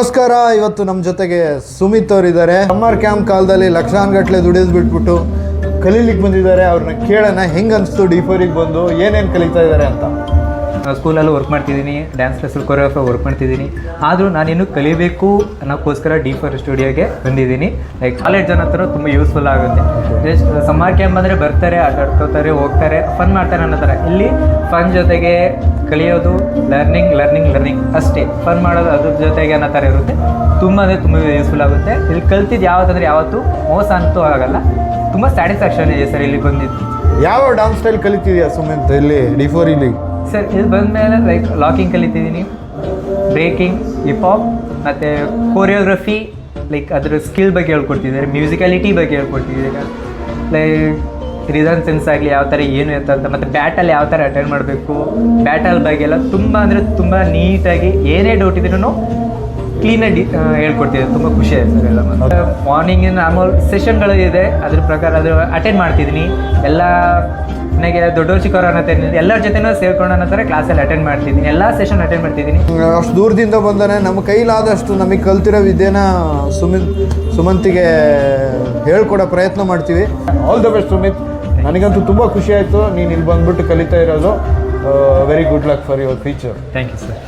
ನಮಸ್ಕಾರ. ಇವತ್ತು ನಮ್ಮ ಜೊತೆಗೆ ಸುಮಿತ್ ಅವರಿದ್ದಾರೆ. ಸಮ್ಮರ್ ಕ್ಯಾಂಪ್ ಕಾಲದಲ್ಲಿ ಲಕ್ಷಾನುಗಟ್ಟಲೆ ದುಡಿಯೋದು ಬಿಟ್ಬಿಟ್ಟು ಕಲೀಲಿಕ್ಕೆ ಬಂದಿದ್ದಾರೆ. ಅವ್ರನ್ನ ಕೇಳೋಣ ಹೆಂಗೆ ಅನಿಸ್ತು D4ಗೆ ಬಂದು, ಏನೇನು ಕಲಿತಾ ಇದ್ದಾರೆ ಅಂತ. ಸ್ಕೂಲಲ್ಲೂ ವರ್ಕ್ ಮಾಡ್ತಿದ್ದೀನಿ, ಡ್ಯಾನ್ಸ್ ಕ್ಲಾಸಲ್ಲಿ ಕೊರಿಯೋಗ್ರಾಫರ್ ವರ್ಕ್ ಮಾಡ್ತಿದ್ದೀನಿ. ಆದರೂ ನಾನಿನ್ನೂ ಕಲಿಬೇಕು ಅನ್ನೋಕ್ಕೋಸ್ಕರ D4 ಸ್ಟುಡಿಯೋಗೆ ಬಂದಿದ್ದೀನಿ. ಲೈಕ್ ಕಾಲೇಜ್ ಜನ ಹತ್ರ ತುಂಬ ಯೂಸ್ಫುಲ್ ಆಗುತ್ತೆ. ಜಸ್ಟ್ ಸಮ್ಮರ್ ಕ್ಯಾಂಪ್ ಅಂದರೆ ಬರ್ತಾರೆ, ಆಟ ಆಡ್ಕೋತಾರೆ, ಹೋಗ್ತಾರೆ, ಫನ್ ಮಾಡ್ತಾರೆ ಅನ್ನೋ ಥರ. ಇಲ್ಲಿ ಫನ್ ಜೊತೆಗೆ ಕಲಿಯೋದು, ಲರ್ನಿಂಗ್ ಅಷ್ಟೇ. ಫನ್ ಮಾಡೋದು ಅದ್ರ ಜೊತೆಗೆ ಅನ್ನೋ ಥರ ಇರುತ್ತೆ. ತುಂಬ ಅಂದರೆ ತುಂಬ ಯೂಸ್ಫುಲ್ ಆಗುತ್ತೆ. ಇಲ್ಲಿ ಕಲ್ತಿದ್ದು ಯಾವತ್ತಂದರೆ ಯಾವತ್ತೂ ಮೋಸ ಅಂತೂ ಆಗಲ್ಲ. ತುಂಬ ಸ್ಯಾಟಿಸ್ಫ್ಯಾಕ್ಷನ್ ಇದೆ ಸರ್ ಇಲ್ಲಿ ಬಂದಿದ್ದು. ಯಾವ ಡಾನ್ಸ್ ಸ್ಟೈಲ್ ಕಲಿತಿದ್ಯಾ ಸುಮಿತ್ ಇಲ್ಲಿ D4 ಇಲ್ಲಿ? ಸರ್ ಇಲ್ಲಿ ಬಂದಮೇಲೆ ಲೈಕ್ ಲಾಕಿಂಗ್ ಕಲಿತಿದ್ದೀನಿ, ಬ್ರೇಕಿಂಗ್, ಹಿಪ್ ಹಾಪ್ ಮತ್ತು ಕೊರಿಯೋಗ್ರಫಿ, ಲೈಕ್ ಅದರ ಸ್ಕಿಲ್ ಬಗ್ಗೆ ಹೇಳ್ಕೊಡ್ತಿದ್ದಾರೆ, ಮ್ಯೂಸಿಕಾಲಿಟಿ ಬಗ್ಗೆ ಹೇಳ್ಕೊಡ್ತಿದ್ದಾರೆ. ಲೈಕ್ ರಿದನ್ ಸೆನ್ಸ್ ಆಗಲಿ ಯಾವ ಥರ ಏನು ಅಂತ, ಮತ್ತು ಬ್ಯಾಟಲ್ಲಿ ಯಾವ ಥರ ಅಟೆಂಡ್ ಮಾಡಬೇಕು, ಬ್ಯಾಟಲ್ ಬಗ್ಗೆ ಎಲ್ಲ ತುಂಬ ಅಂದರೆ ತುಂಬ ನೀಟಾಗಿ ಏನೇ ಡೌಟ್ ಇದ್ರೂ ಕ್ಲೀನಾಗಿ ಹೇಳ್ಕೊಡ್ತಿದ್ದಾರೆ. ತುಂಬ ಖುಷಿ ಆಯ್ತು ಸರ್ ಎಲ್ಲ. ಮಾರ್ನಿಂಗಿನ ನಾರ್ಮಲ್ ಸೆಷನ್ಗಳು ಇದೆ, ಅದ್ರ ಪ್ರಕಾರ ಅದು ಅಟೆಂಡ್ ಮಾಡ್ತಿದ್ದೀನಿ. ಎಲ್ಲ ನನಗೆ ದೊಡ್ಡವ್ರು ಚಿಕ್ಕವ್ರು ಅನ್ನೋ ಎಲ್ಲರ ಜೊತೆನೂ ಸೇರ್ಕೊಂಡು ಅನ್ನೋ ಥರ ಕ್ಲಾಸಲ್ಲಿ ಅಟೆಂಡ್ ಮಾಡ್ತಿದ್ದೀನಿ, ಎಲ್ಲ ಸೆಷನ್ ಅಟೆಂಡ್ ಮಾಡ್ತಿದ್ದೀನಿ. ಅಷ್ಟು ದೂರದಿಂದ ಬಂದಾನೆ. ನಮ್ಮ ಕೈಲಾದಷ್ಟು ನಮಗೆ ಕಲ್ತಿರೋ ವಿದ್ಯೆನ ಸುಮಂತಿಗೆ ಹೇಳ್ಕೊಡೋ ಪ್ರಯತ್ನ ಮಾಡ್ತೀವಿ. All the best Sumit. ನನಗಂತೂ ತುಂಬ ಖುಷಿ ಆಯಿತು ನೀನು ಇಲ್ಲಿ ಬಂದುಬಿಟ್ಟು ಕಲಿತಾ ಇರೋದು. Very good luck for your future. Thank you sir.